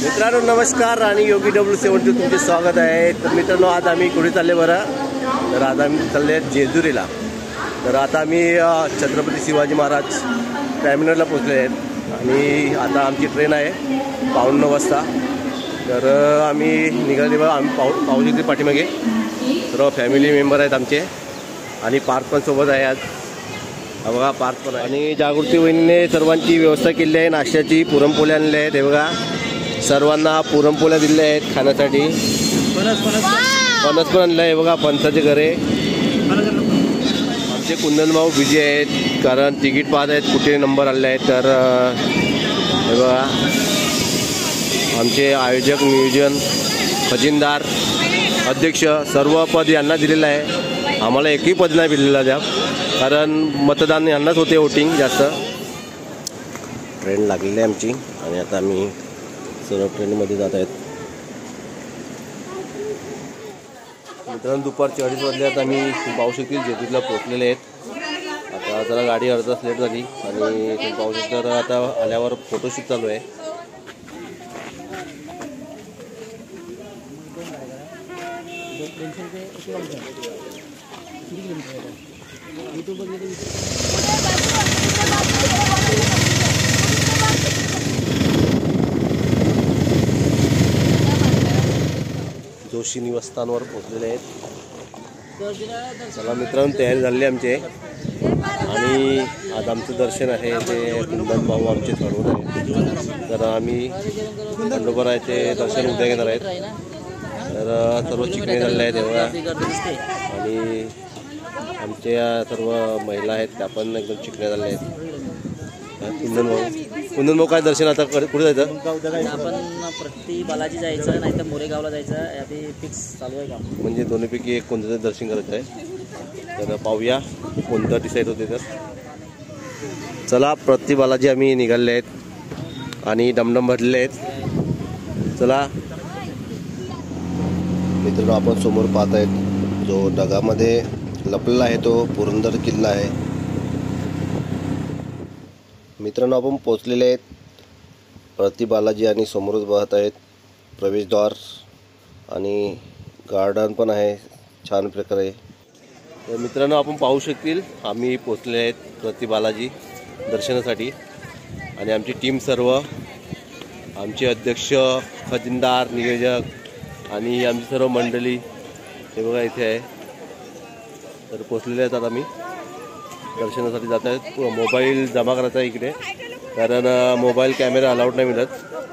मित्रांनो नमस्कार आणि योगी W70 तुमचे स्वागत आहे। तर मित्रांनो आज आम्ही कुठे चालले बरं, तर आज आम्ही चालले जेजुरीला। तर आता आम्ही छत्रपती शिवाजी महाराज टर्मिनलला पोहोचले आहेत आणि आता आमची ट्रेन आहे 9:15 वाजता। तर आम्ही निघाले बघा, आम्ही पावसाची पाठीमागे सर्व फॅमिली मेंबर आहेत आमचे आणि पार्थ पण सोबत आहे आज। बघा पार्थ पण आहे आणि जागृती वहिनीने सर्वांची व्यवस्था केली आहे। नाश्त्याची पुरणपोळ्या आणल्या आहेत, हे बघा सर्वांना पुरणपोळ्या दिल्या आहेत खाण्यासाठी। फणस पण आणलं आहे बघा, फणसाचे घरे। आमचे कुंदन भाऊ बिझी आहेत कारण तिकीट पाहत आहेत कुठे नंबर आले आहेत। तर हे बघा आमचे आयोजक, नियोजन, खजिनदार, अध्यक्ष सर्व पद यांना दिलेलं आहे। आम्हाला एकही पद नाही दिलेलं द्या कारण मतदान यांनाच होते, वोटिंग जास्त। ट्रेन लागलेली आहे आमची आणि आता आम्ही सर्व ट्रेनमध्ये जात आहेत। मित्रांनो दुपारचे 2:30 वाजले, आता आम्ही पाहू शकतील जेजुरीला पोहोचलेले आहेत। आता जरा गाडी अर्धा तास लेट झाली आणि तुम्ही पाहू शकता तर आता आल्यावर फोटोशूट चालू आहे। जोशी निवासस्थानवर पोहोचलेले आहेत। चला मित्रांनो तयारी झाली आमची आणि आज आमचं दर्शन आहे ते कुंदन भाऊ आमचे ठरवून आहे। तर आम्ही खंडोबारायचे दर्शन उद्या घेणार आहेत। तर सर्व चिकणे झालेले आहेत तेव्हा आणि आमच्या सर्व महिला आहेत त्या पण एकदम चिकण्या झालेल्या आहेत। कुंदन भाऊ काय दर्शन आता कुठे जायचं? आपण प्रति बालाजी जायचं नाही तर मोरेगावला जायचं, आधी फिक्स चालू आहे का? म्हणजे दोन्हीपैकी एक कोणतं तरी दर्शन करायचं आहे। तर पाहूया कोणतं डिसाईड होते। तर चला प्रति बालाजी आम्ही निघाले आहेत आणि डमडम भरलेले आहेत। चला मित्रांनो आपण समोर पाहत आहेत जो ढगामध्ये लपलेला आहे तो पुरंदर किल्ला आहे। मित्रांनो आपण पोचलेले आहेत प्रति बालाजी आणि समोरच पाहत आहेत प्रवेशद्वार आणि गार्डन पण आहे छान प्रकारे। तर मित्रांनो आपण पाहू शकतील आम्ही पोचले आहेत प्रति बालाजी दर्शनासाठी आणि आमची टीम सर्व, आमचे अध्यक्ष, खजिनदार, नियोजक आणि आमची सर्व मंडळी हे बघा इथे आहे। तर पोचलेले आहेत आता आम्ही दर्शनासाठी जात आहेत। मोबाईल जमा करायचा आहे इकडे कारण मोबाईल कॅमेरा अलाउड नाही मिळत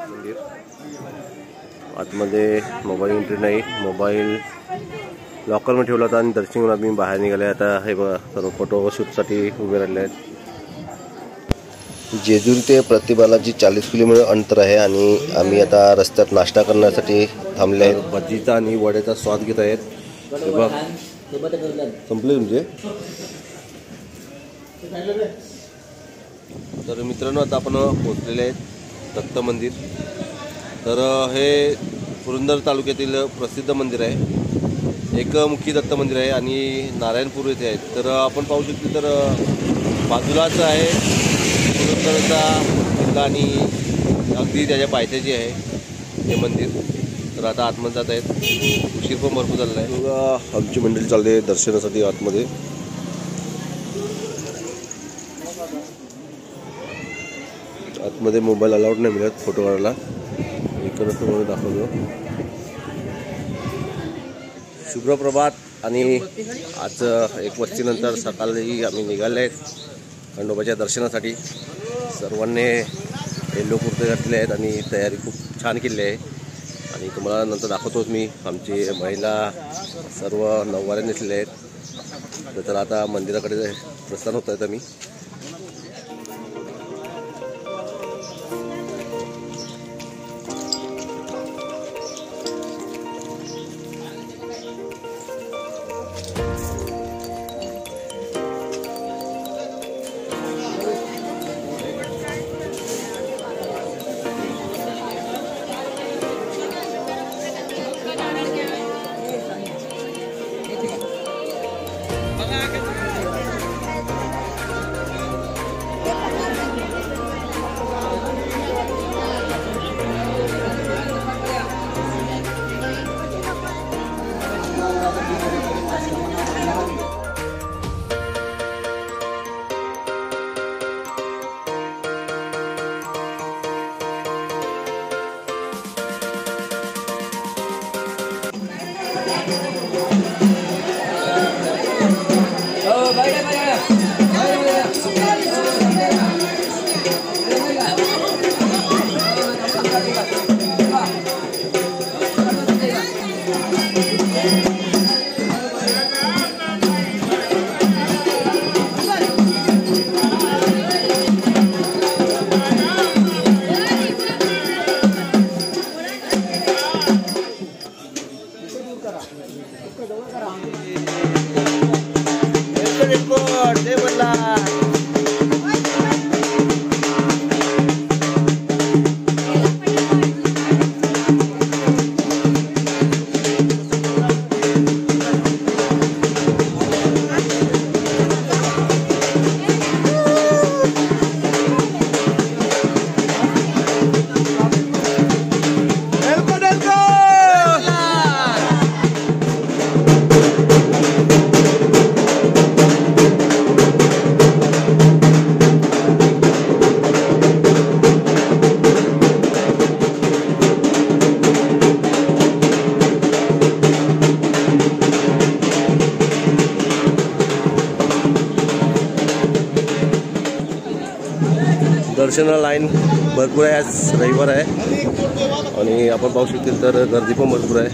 मंदिर आतमध्ये, मोबाईल एंट्री नाही। मोबाईल लॉकरमध्ये ठेवला होता आणि दर्शन आम्ही बाहेर निघाले। आता हे बघा सर्व फोटोशूटसाठी उभे राहिले आहेत। जेजुरी ते प्रति बालाजी 40 किलोमीटर अंतर आहे आणि आम्ही आता रस्त्यात नाश्ता करण्यासाठी थांबले आहेत। भजीचा आणि वड्याचा स्वाद घेत आहेत। हे बघ संपले तुमचे। तर मित्रांनो आता आपण पोहोचलेले आहेत दत्त मंदिर। तर हे पुरंदर तालुक्यातील प्रसिद्ध मंदिर आहे, एक मुख्य दत्त मंदिर आहे आणि नारायणपूर येथे आहे। तर आपण पाहू शकतो तर बाजूलाच आहे पुरंदरचा किल्ला आणि अगदी त्याच्या पायथ्याशी आहे हे मंदिर। तर आता आतमध्ये जात आहेत, उशीर पण भरपूर झालेला आहे। आमची मंडळी चालले दर्शनासाठी आतमध्ये। आतमध्ये मोबाईल अलाउड नाही मिळत फोटो काढायला, इकडं तुम्हाला दाखवतो। शुभप्रभात आणि आज 1 वस्तीनंतर सकाळी आम्ही निघाले आहेत खंडोबाच्या दर्शनासाठी। सर्वांनी येलो कुर्ते घातले आहेत आणि तयारी खूप छान केली आहे आणि तुम्हाला नंतर दाखवतोच मी। आमची महिला सर्व नऊवारी नेसलेले आहेत। तर आता मंदिराकडे प्रस्थान होत आहेत आम्ही। दर्शनाला लाईन भरपूर आहे. आज रविवार आहे आणि आपण पाहू शकतील तर गर्दी पण भरपूर आहे.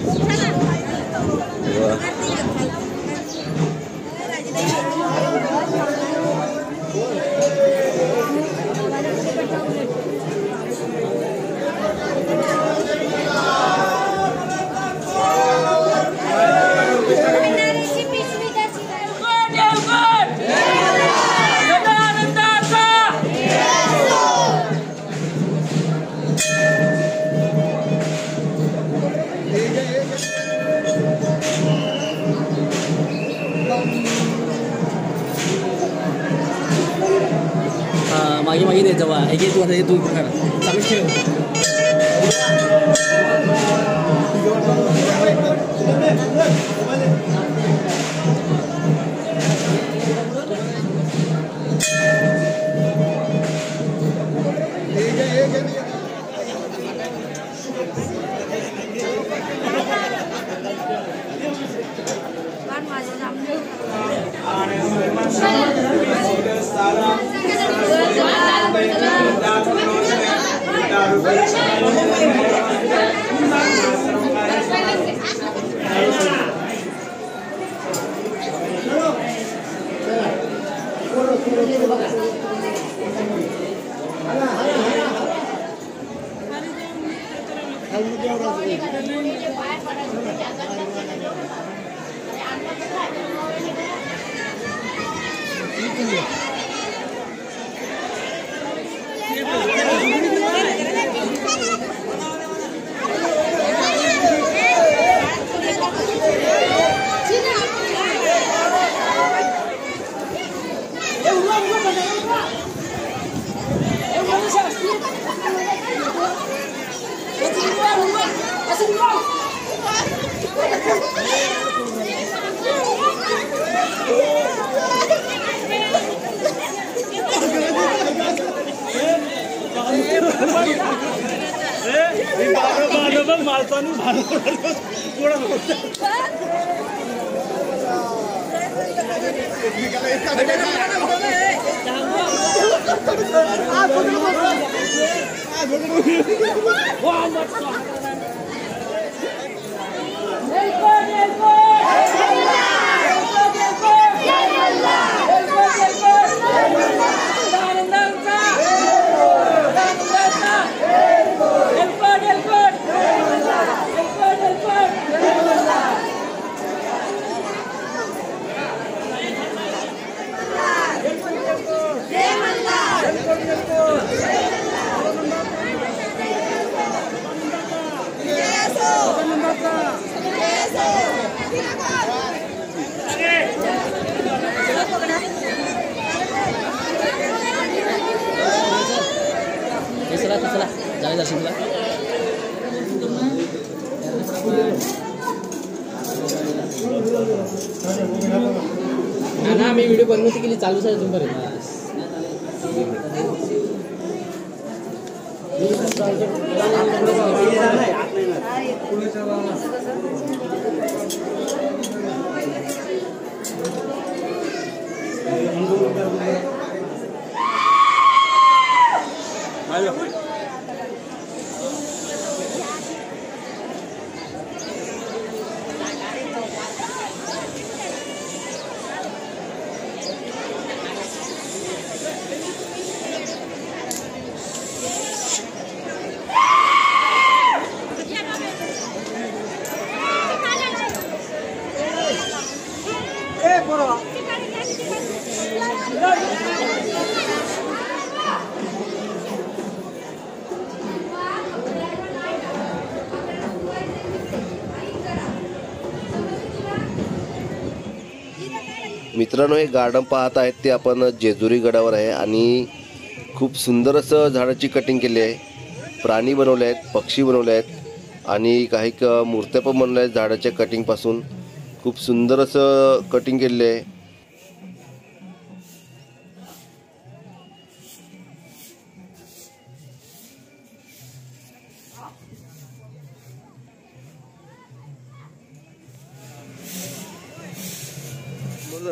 मागे मागे द्यायचं बा एक एक वाजता तू करा चालू ठेव. चला जावे दर्शनला. ना मी व्हिडिओ बनवते केली चालूच आहे तुमपर्यंत. मित्रांनो, हे गार्डन पाहत आहेत ते आपण जेजुरी गडावर आहे आणि खूप सुंदर असं झाडाची कटिंग केली आहे. प्राणी बनवले आहेत, पक्षी बनवले आहेत आणि काही मूर्त्या पण बनवल्या आहेत झाडाच्या कटिंगपासून. खूप सुंदर असं कटिंग केलेलं आहे. बोल